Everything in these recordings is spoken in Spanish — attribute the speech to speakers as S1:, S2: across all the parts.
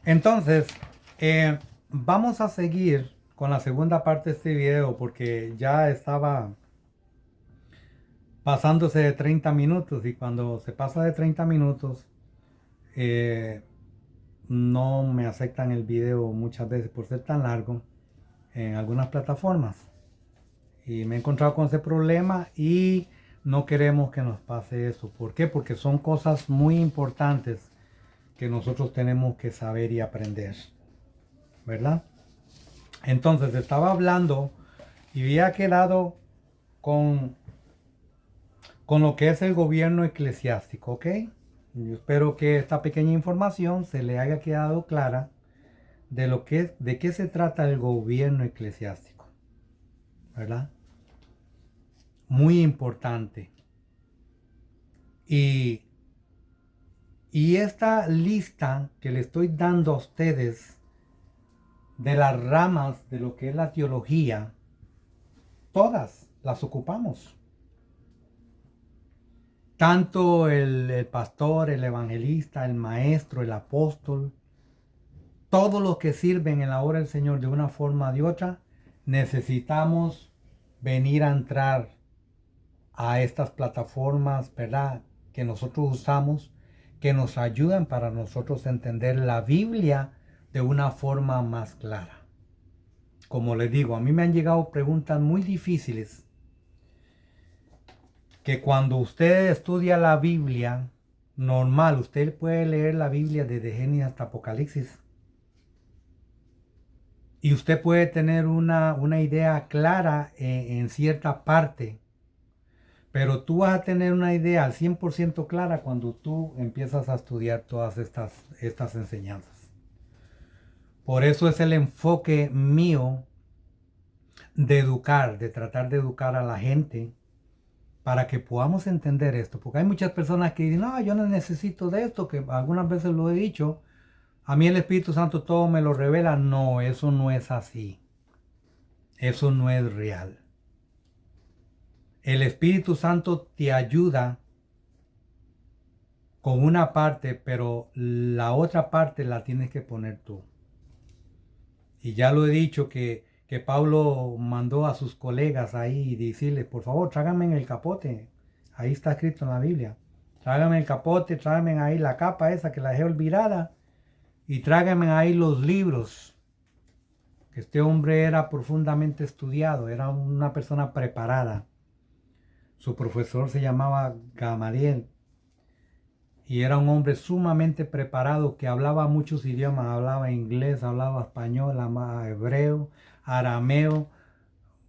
S1: Entonces, vamos a seguir con la segunda parte de este video porque ya estaba pasándose de 30 minutos y cuando se pasa de 30 minutos eh, no me aceptan el video muchas veces por ser tan largo en algunas plataformas. Y me he encontrado con ese problema y no queremos que nos pase eso. ¿Por qué? Porque son cosas muy importantes que nosotros tenemos que saber y aprender, ¿verdad? Entonces estaba hablando y había quedado con, con lo que es el gobierno eclesiástico, ¿ok? Yo espero que esta pequeña información se le haya quedado clara de qué se trata el gobierno eclesiástico, ¿verdad? Muy importante. Y, y esta lista que le estoy dando a ustedes de las ramas de lo que es la teología, todas las ocupamos. Tanto el pastor, el evangelista, el maestro, el apóstol, todos los que sirven en la obra del Señor de una forma o de otra, necesitamos venir a entrar a estas plataformas, ¿verdad? Que nosotros usamos, que nos ayudan para nosotros entender la Biblia de una forma más clara. Como les digo, a mí me han llegado preguntas muy difíciles que cuando usted estudia la Biblia, normal, usted puede leer la Biblia desde Génesis hasta Apocalipsis. Y usted puede tener una idea clara en cierta parte. Pero tú vas a tener una idea al 100% clara cuando tú empiezas a estudiar todas estas enseñanzas. Por eso es el enfoque mío de educar, de tratar de educar a la gente para que podamos entender esto. Porque hay muchas personas que dicen, no, yo no necesito de esto, que algunas veces lo he dicho. A mí el Espíritu Santo todo me lo revela. No, eso no es así. Eso no es real. El Espíritu Santo te ayuda con una parte, pero la otra parte la tienes que poner tú. Y ya lo he dicho que Pablo mandó a sus colegas ahí y decirles, por favor, tráiganme en el capote. Ahí está escrito en la Biblia. Tráiganme el capote, tráiganme ahí la capa esa que la dejé olvidada y tráiganme ahí los libros. Que este hombre era profundamente estudiado, era una persona preparada. Su profesor se llamaba Gamaliel. Y era un hombre sumamente preparado que hablaba muchos idiomas, hablaba inglés, hablaba español, hablaba hebreo, arameo,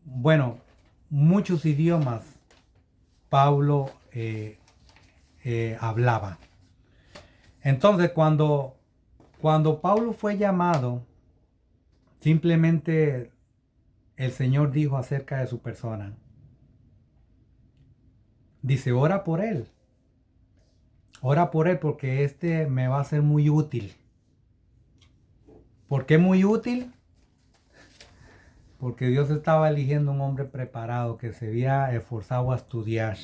S1: bueno, muchos idiomas Pablo hablaba. Entonces cuando Pablo fue llamado, simplemente el Señor dijo acerca de su persona, dice, ora por él porque este me va a ser muy útil. ¿Por qué muy útil? Porque Dios estaba eligiendo un hombre preparado que se había esforzado a estudiar.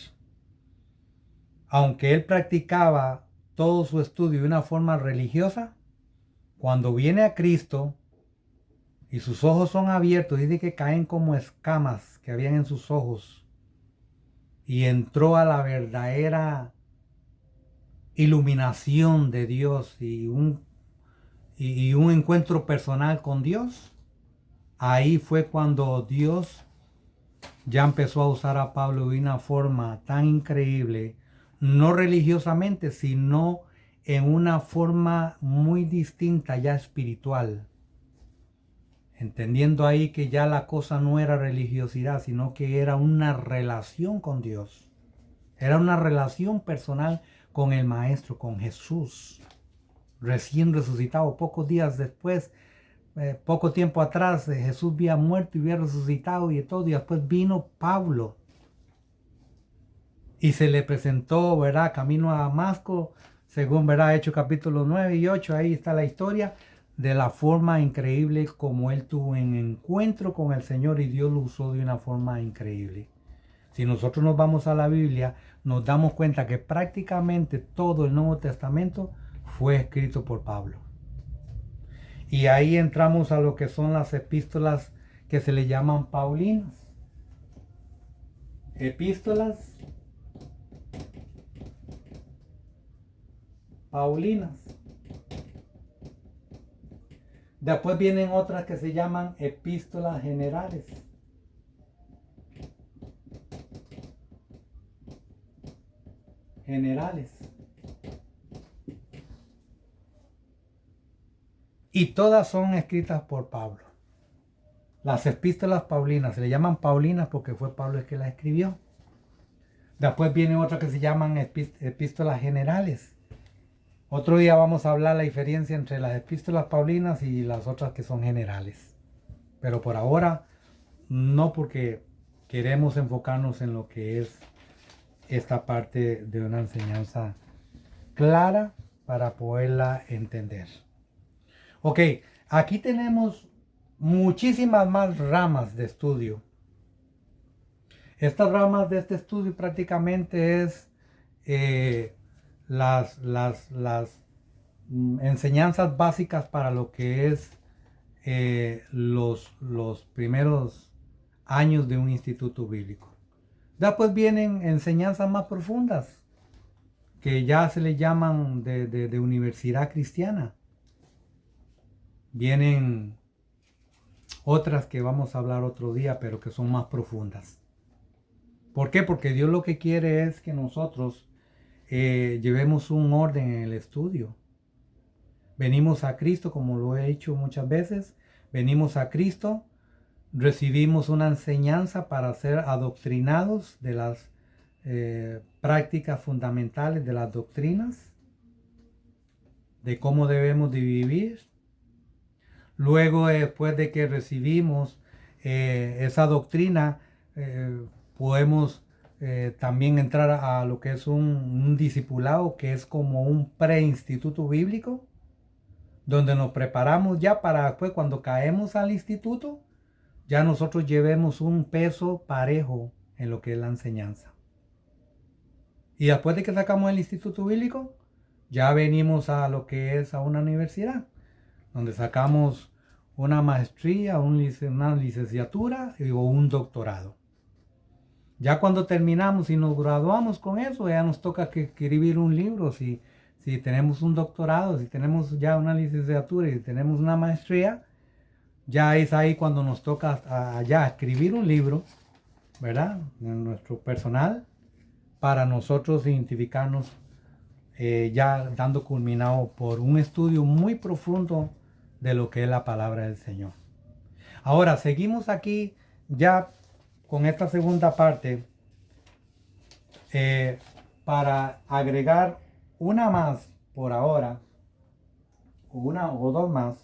S1: Aunque él practicaba todo su estudio de una forma religiosa, cuando viene a Cristo y sus ojos son abiertos, dice que caen como escamas que habían en sus ojos y entró a la verdadera iluminación de Dios y un encuentro personal con Dios. Ahí fue cuando Dios ya empezó a usar a Pablo de una forma tan increíble, no religiosamente, sino en una forma muy distinta, ya espiritual. Entendiendo ahí que ya la cosa no era religiosidad, sino que era una relación con Dios. Era una relación personal con el Maestro, con Jesús, recién resucitado. Pocos días después, poco tiempo atrás, Jesús había muerto y había resucitado y todo, y después vino Pablo y se le presentó, ¿verdad? Camino a Damasco, según, ¿verdad? Hechos capítulos 9 y 8, ahí está la historia de la forma increíble como él tuvo un encuentro con el Señor y Dios lo usó de una forma increíble. Si nosotros nos vamos a la Biblia, nos damos cuenta que prácticamente todo el Nuevo Testamento fue escrito por Pablo. Y ahí entramos a lo que son las epístolas que se le llaman paulinas. Epístolas paulinas. Después vienen otras que se llaman epístolas generales. Generales. Y todas son escritas por Pablo. Las epístolas paulinas se le llaman paulinas porque fue Pablo el que las escribió. Después vienen otras que se llaman epístolas generales. Otro día vamos a hablar la diferencia entre las epístolas paulinas y las otras que son generales. Pero por ahora, no, porque queremos enfocarnos en lo que es esta parte de una enseñanza clara para poderla entender. Ok, aquí tenemos muchísimas más ramas de estudio. Estas ramas de este estudio prácticamente es las enseñanzas básicas para lo que es los primeros años de un instituto bíblico. Después vienen enseñanzas más profundas que ya se le llaman de universidad cristiana. Vienen otras que vamos a hablar otro día, pero que son más profundas. ¿Por qué? Porque Dios lo que quiere es que nosotros llevemos un orden en el estudio. Venimos a Cristo, como lo he dicho muchas veces, venimos a Cristo, recibimos una enseñanza para ser adoctrinados de las prácticas fundamentales de las doctrinas, de cómo debemos de vivir. Luego, después de que recibimos esa doctrina, podemos también entrar a lo que es un discipulado, que es como un preinstituto bíblico, donde nos preparamos ya para después, cuando caemos al instituto, ya nosotros llevemos un peso parejo en lo que es la enseñanza. Y después de que sacamos el instituto bíblico, ya venimos a lo que es a una universidad, donde sacamos una maestría, una licenciatura o un doctorado. Ya cuando terminamos y nos graduamos con eso, ya nos toca que escribir un libro. Si tenemos un doctorado, si tenemos ya una licenciatura y tenemos una maestría, ya es ahí cuando nos toca ya escribir un libro, ¿verdad? En nuestro personal, para nosotros identificarnos ya dando culminado por un estudio muy profundo de lo que es la palabra del Señor. Ahora, seguimos aquí ya con esta segunda parte para agregar una más por ahora, una o dos más,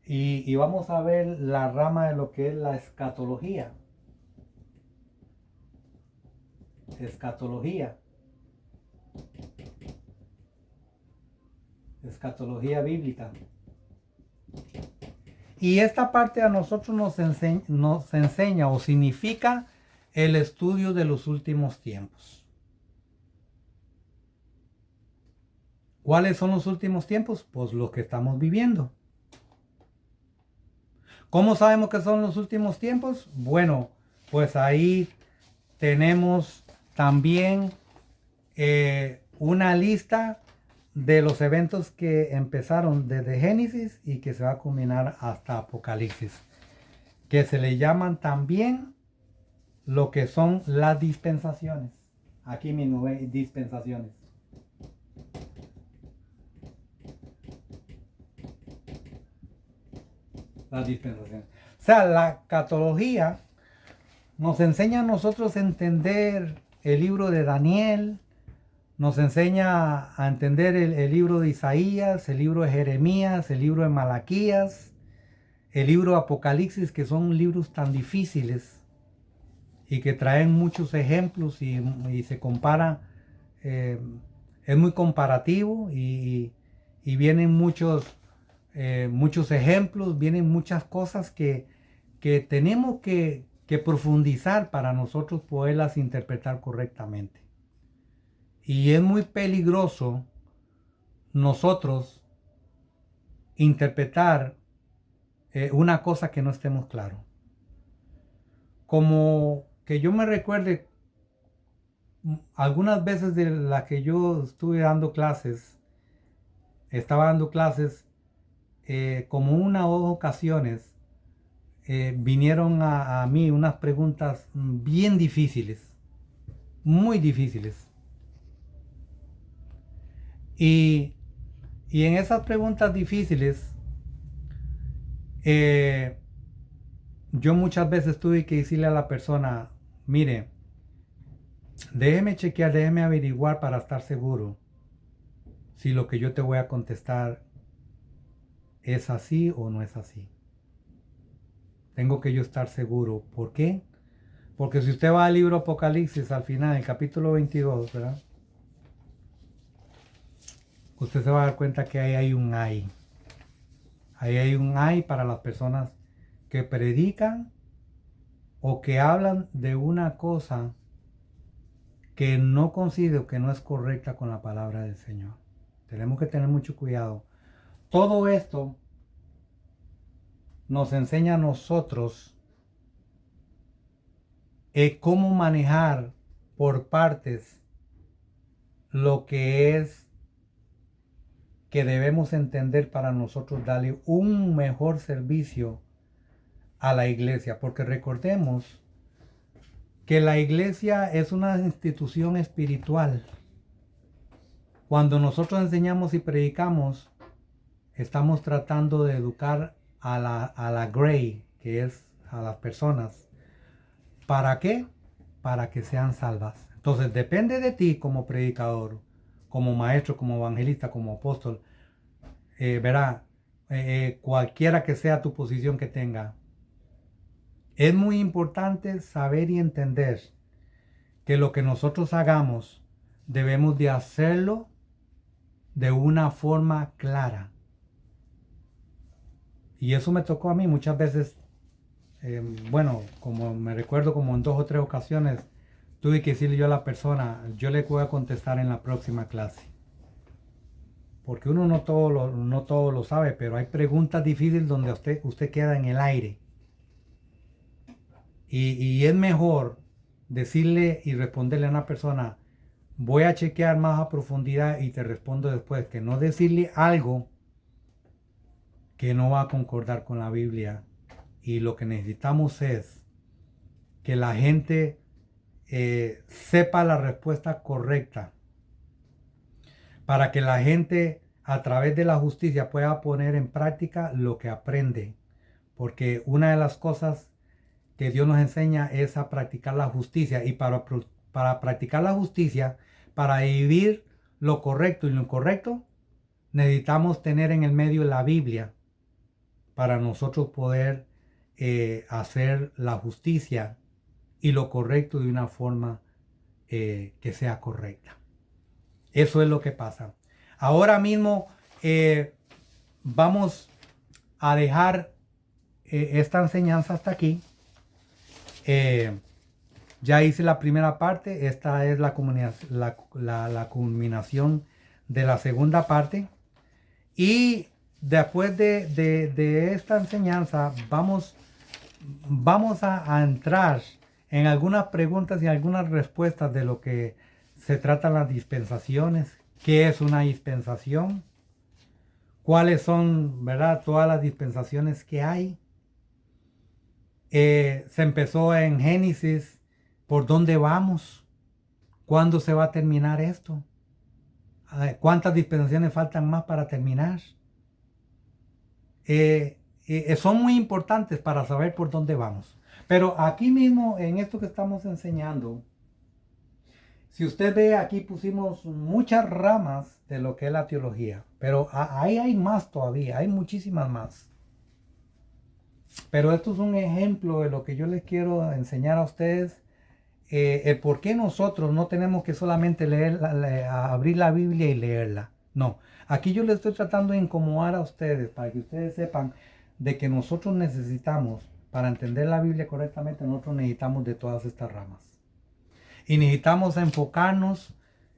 S1: y vamos a ver la rama de lo que es la escatología. Escatología bíblica. Y esta parte a nosotros nos enseña o significa el estudio de los últimos tiempos. ¿Cuáles son los últimos tiempos? Pues los que estamos viviendo. ¿Cómo sabemos que son los últimos tiempos? Bueno, pues ahí tenemos también una lista de los eventos que empezaron desde Génesis y que se va a culminar hasta Apocalipsis, que se le llaman también lo que son las dispensaciones. Aquí mismo ve dispensaciones. Las dispensaciones. O sea, la escatología nos enseña a nosotros a entender el libro de Daniel, nos enseña a entender el libro de Isaías, el libro de Jeremías, el libro de Malaquías, el libro de Apocalipsis, que son libros tan difíciles y que traen muchos ejemplos y se compara, es muy comparativo y vienen muchos ejemplos, vienen muchas cosas que tenemos que profundizar para nosotros poderlas interpretar correctamente. Y es muy peligroso nosotros interpretar una cosa que no estemos claros. Como que yo me recuerde algunas veces de las que yo estuve dando clases, estaba dando clases, como una o dos ocasiones, vinieron a mí unas preguntas bien difíciles, muy difíciles. Y en esas preguntas difíciles, yo muchas veces tuve que decirle a la persona, mire, déjeme chequear, déjeme averiguar para estar seguro si lo que yo te voy a contestar es así o no es así. Tengo que yo estar seguro. ¿Por qué? Porque si usted va al libro Apocalipsis, al final, el capítulo 22, ¿verdad? Usted se va a dar cuenta que ahí hay un ay. Ahí hay un ay para las personas que predican o que hablan de una cosa que no considero que no es correcta con la palabra del Señor. Tenemos que tener mucho cuidado. Todo esto nos enseña a nosotros cómo manejar por partes lo que es que debemos entender para nosotros darle un mejor servicio a la iglesia. Porque recordemos que la iglesia es una institución espiritual. Cuando nosotros enseñamos y predicamos, estamos tratando de educar a la grey, que es a las personas. ¿Para qué? Para que sean salvas. Entonces depende de ti como predicador, como maestro, como evangelista, como apóstol. Verá, cualquiera que sea tu posición que tenga, es muy importante saber y entender que lo que nosotros hagamos debemos de hacerlo de una forma clara. Y eso me tocó a mí muchas veces. Bueno, como me recuerdo, como en 2 o 3 ocasiones tuve que decirle yo a la persona, yo le voy a contestar en la próxima clase. Porque uno no todo lo sabe, pero hay preguntas difíciles donde usted queda en el aire. Y es mejor decirle y responderle a una persona, voy a chequear más a profundidad y te respondo después, que no decirle algo que no va a concordar con la Biblia. Y lo que necesitamos es que la gente sepa la respuesta correcta, para que la gente a través de la justicia pueda poner en práctica lo que aprende. Porque una de las cosas que Dios nos enseña es a practicar la justicia. Y para practicar la justicia, para vivir lo correcto y lo incorrecto, necesitamos tener en el medio la Biblia para nosotros poder hacer la justicia y lo correcto de una forma que sea correcta. Eso es lo que pasa. Ahora mismo vamos a dejar esta enseñanza hasta aquí. Ya hice la primera parte. Esta es la culminación de la segunda parte. Y después de esta enseñanza vamos a entrar en algunas preguntas y algunas respuestas de lo que se tratan las dispensaciones. ¿Qué es una dispensación? ¿Cuáles son, verdad, todas las dispensaciones que hay? Se empezó en Génesis. ¿Por dónde vamos? ¿Cuándo se va a terminar esto? ¿Cuántas dispensaciones faltan más para terminar? Son muy importantes para saber por dónde vamos. Pero aquí mismo, en esto que estamos enseñando, si usted ve, aquí pusimos muchas ramas de lo que es la teología. Pero ahí hay más todavía, hay muchísimas más. Pero esto es un ejemplo de lo que yo les quiero enseñar a ustedes. El por qué nosotros no tenemos que solamente abrir la Biblia y leerla. No, aquí yo les estoy tratando de incomodar a ustedes para que ustedes sepan de que nosotros necesitamos, para entender la Biblia correctamente, nosotros necesitamos de todas estas ramas. Y necesitamos enfocarnos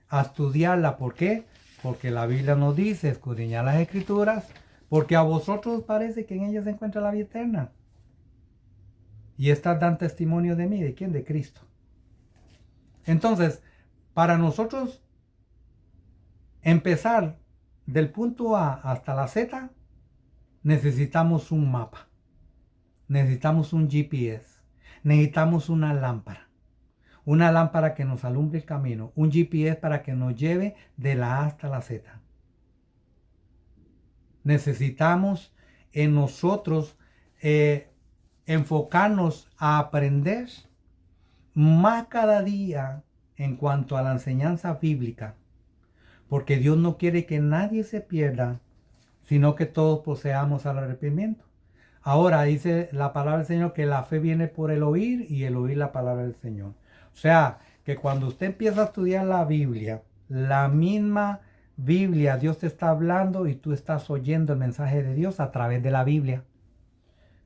S1: a estudiarla. ¿Por qué? Porque la Biblia nos dice escudriñar las Escrituras porque a vosotros parece que en ella se encuentra la vida eterna. Y estas dan testimonio de mí. ¿De quién? De Cristo. Entonces, para nosotros empezar del punto A hasta la Z, necesitamos un mapa, necesitamos un GPS, necesitamos una lámpara que nos alumbre el camino, un GPS para que nos lleve de la A hasta la Z. Necesitamos en nosotros enfocarnos a aprender más cada día en cuanto a la enseñanza bíblica, porque Dios no quiere que nadie se pierda, sino que todos poseamos al arrepentimiento. Ahora dice la palabra del Señor que la fe viene por el oír y el oír la palabra del Señor. O sea, que cuando usted empieza a estudiar la Biblia, la misma Biblia, Dios te está hablando y tú estás oyendo el mensaje de Dios a través de la Biblia.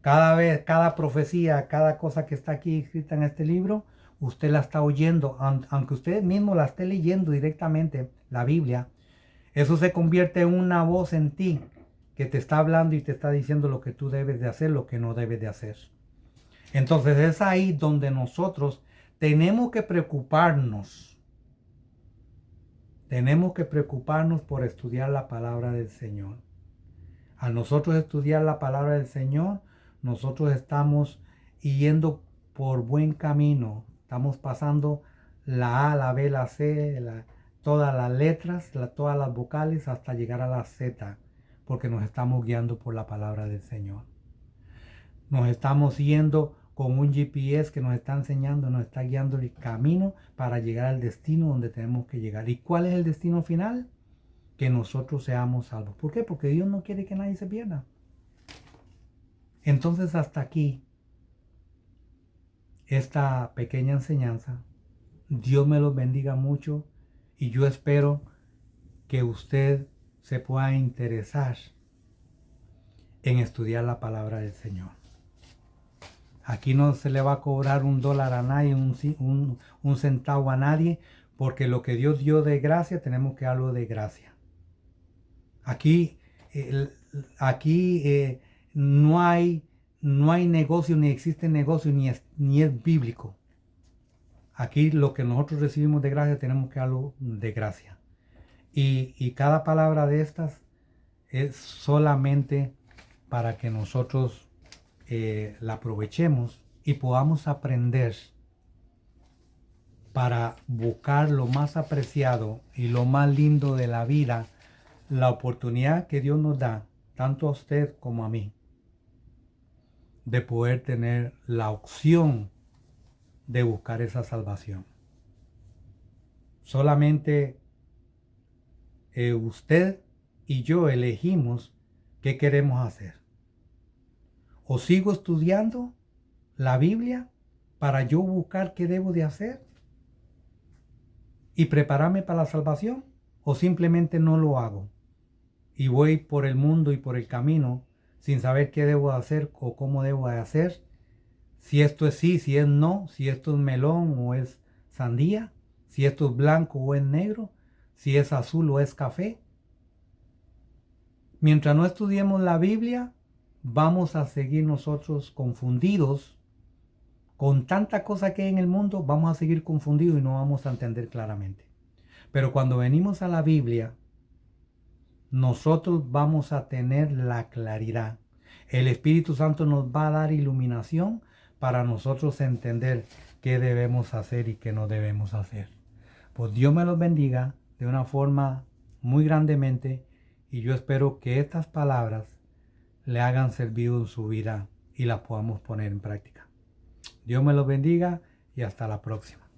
S1: Cada vez, cada profecía, cada cosa que está aquí escrita en este libro, usted la está oyendo, aunque usted mismo la esté leyendo directamente, la Biblia. Eso se convierte en una voz en ti que te está hablando y te está diciendo lo que tú debes de hacer, lo que no debes de hacer. Entonces es ahí donde nosotros tenemos que preocuparnos. Tenemos que preocuparnos por estudiar la palabra del Señor. Al nosotros estudiar la palabra del Señor, nosotros estamos yendo por buen camino. Estamos pasando la A, la B, la C, todas las letras, todas las vocales hasta llegar a la Z, porque nos estamos guiando por la palabra del Señor. Nos estamos yendo con un GPS que nos está enseñando, nos está guiando el camino para llegar al destino donde tenemos que llegar. ¿Y cuál es el destino final? Que nosotros seamos salvos. ¿Por qué? Porque Dios no quiere que nadie se pierda. Entonces hasta aquí esta pequeña enseñanza. Dios me los bendiga mucho y yo espero que usted se pueda interesar en estudiar la palabra del Señor. Aquí no se le va a cobrar $1 a nadie, un centavo a nadie, porque lo que Dios dio de gracia tenemos que darlo de gracia. Aquí no hay negocio, ni existe negocio, ni es bíblico. Aquí lo que nosotros recibimos de gracia tenemos que darlo de gracia. Y cada palabra de estas es solamente para que nosotros la aprovechemos y podamos aprender para buscar lo más apreciado y lo más lindo de la vida, la oportunidad que Dios nos da, tanto a usted como a mí, de poder tener la opción de buscar esa salvación. Solamente usted y yo elegimos qué queremos hacer. O sigo estudiando la Biblia para yo buscar qué debo de hacer y prepararme para la salvación, o simplemente no lo hago y voy por el mundo y por el camino sin saber qué debo hacer o cómo debo de hacer, si esto es sí, si es no, si esto es melón o es sandía, si esto es blanco o es negro, si es azul o es café. Mientras no estudiemos la Biblia, vamos a seguir nosotros confundidos. Con tanta cosa que hay en el mundo, vamos a seguir confundidos y no vamos a entender claramente. Pero cuando venimos a la Biblia, nosotros vamos a tener la claridad. El Espíritu Santo nos va a dar iluminación para nosotros entender qué debemos hacer y qué no debemos hacer. Pues Dios me los bendiga de una forma muy grandemente y yo espero que estas palabras le hagan servido en su vida y las podamos poner en práctica. Dios me los bendiga y hasta la próxima.